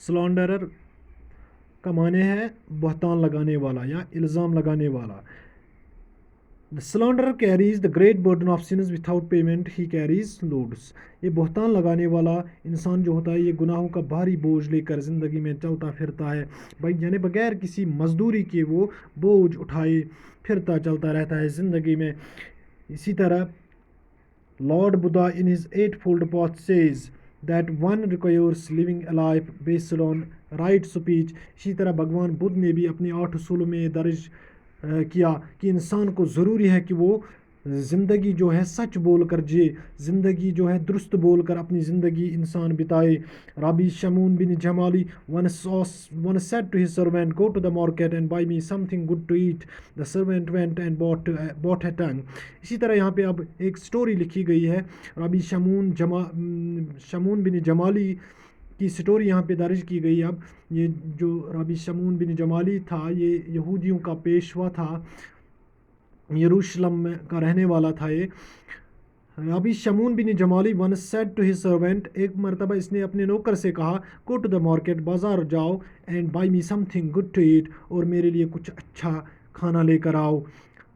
स्लॉन्डरर का माने है बहतान लगाने वाला या इल्ज़ाम लगाने वाला. The slanderer carries the great burden of sins without payment, he carries loads. ये बहतान लगाने वाला इंसान जो होता है ये गुनाहों का भारी बोझ लेकर ज़िंदगी में चलता फिरता है भाई, यानी बगैर किसी मजदूरी के वो बोझ उठाए फिरता चलता रहता है ज़िंदगी में. इसी तरह Lord Buddha in his eightfold path says that one requires living a life based on right speech. इसी तरह भगवान बुद्ध ने भी अपने 8 उसूलों में दर्ज किया कि इंसान को ज़रूरी है कि वो ज़िंदगी जो है सच बोल कर जिए, ज़िंदगी जो है दुरुस्त बोल कर अपनी ज़िंदगी इंसान बिताए. Rabbi Shamun bin Jamali once said to his servant, "Go to the market and buy me something good to eat." The servant went and bought a tongue. इसी तरह यहाँ पे अब एक स्टोरी लिखी गई है रबी शमून बिन जमाली की स्टोरी यहाँ पे दर्ज की गई. अब ये जो रबी शमून बिन जमाली था ये यहूदियों का पेशवा था, यरूशलेम का रहने वाला था. ये रबी शमून बिन जमाली one said to his servant, एक मरतबा इसने अपने नौकर से कहा, गो टू द मार्केट, बाज़ार जाओ, and buy me something good to eat, और मेरे लिए कुछ अच्छा खाना लेकर आओ.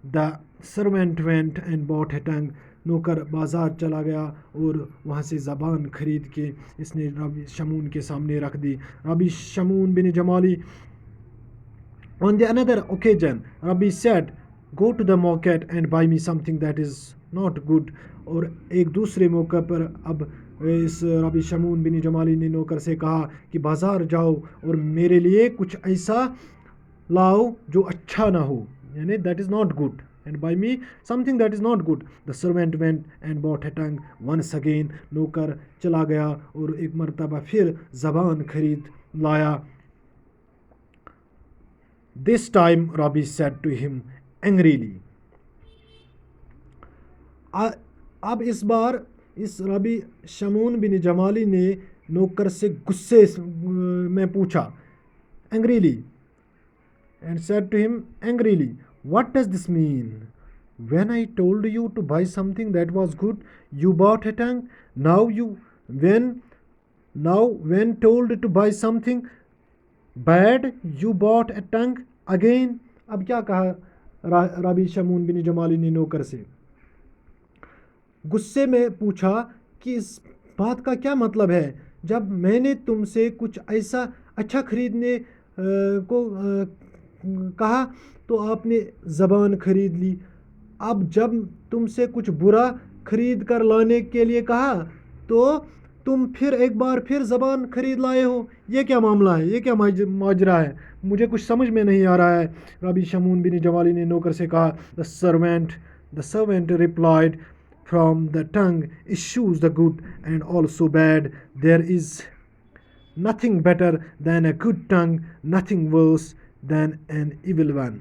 The servant went and bought a tongue, नौकर बाज़ार चला गया और वहाँ से ज़बान ख़रीद के इसने रबी शमून के सामने रख दी. रबी शमून बिन Jamali on the another occasion Rabbi said, go to the market and buy me something that is not good. और एक दूसरे मौके पर अब इस रबी शमून बिन जमाली ने नौकर से कहा कि बाज़ार जाओ और मेरे लिए कुछ ऐसा लाओ जो अच्छा ना हो, यानी that is not good, and buy me something that is not good. The servant went and bought a tongue once again. नौकर चला गया और एक मरतबा फिर ज़बान खरीद लाया. This time Rabbi said to him angrily. अब इस बार इस रबी शमून बिन जमाली ने नौकर से गुस्से में पूछा, angrily, and said to him angrily, what does this mean? When I told you to buy something that was good, you bought a tongue. Now when told to buy something bad, you bought a tongue again. अब क्या कहा रबी शमून बिन जमाली ने नौकर से, गुस्से में पूछा कि इस बात का क्या मतलब है, जब मैंने तुमसे कुछ ऐसा अच्छा खरीदने को कहा तो आपने ज़बान खरीद ली, अब जब तुमसे कुछ बुरा खरीद कर लाने के लिए कहा तो तुम फिर एक बार फिर ज़बान खरीद लाए हो. ये क्या मामला है, ये क्या माजरा है, मुझे कुछ समझ में नहीं आ रहा है. रबी शमून बिन जमाली ने नौकर से कहा. The servant replied, from the tongue issues the good and also bad. There is nothing better than a good tongue, nothing worse than an evil one.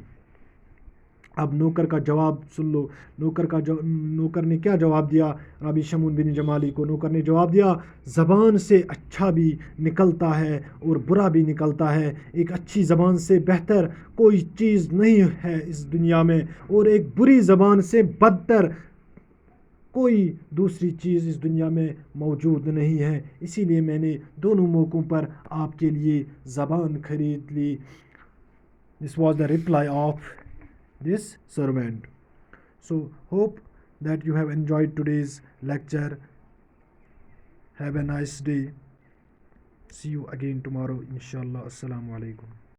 अब नौकर का जवाब सुन लो. नौकर ने क्या जवाब दिया रबी शमून बिन जमाली को. नौकर ने जवाब दिया, ज़बान से अच्छा भी निकलता है और बुरा भी निकलता है. एक अच्छी ज़बान से बेहतर कोई चीज़ नहीं है इस दुनिया में, और एक बुरी ज़बान से बदतर कोई दूसरी चीज़ इस दुनिया में मौजूद नहीं है. इसीलिए मैंने दोनों मौक़ों पर आपके लिए ज़बान खरीद ली. This was the reply of this servant. So hope that you have enjoyed today's lecture. Have a nice day. See you again tomorrow, inshallah. Assalamu alaikum.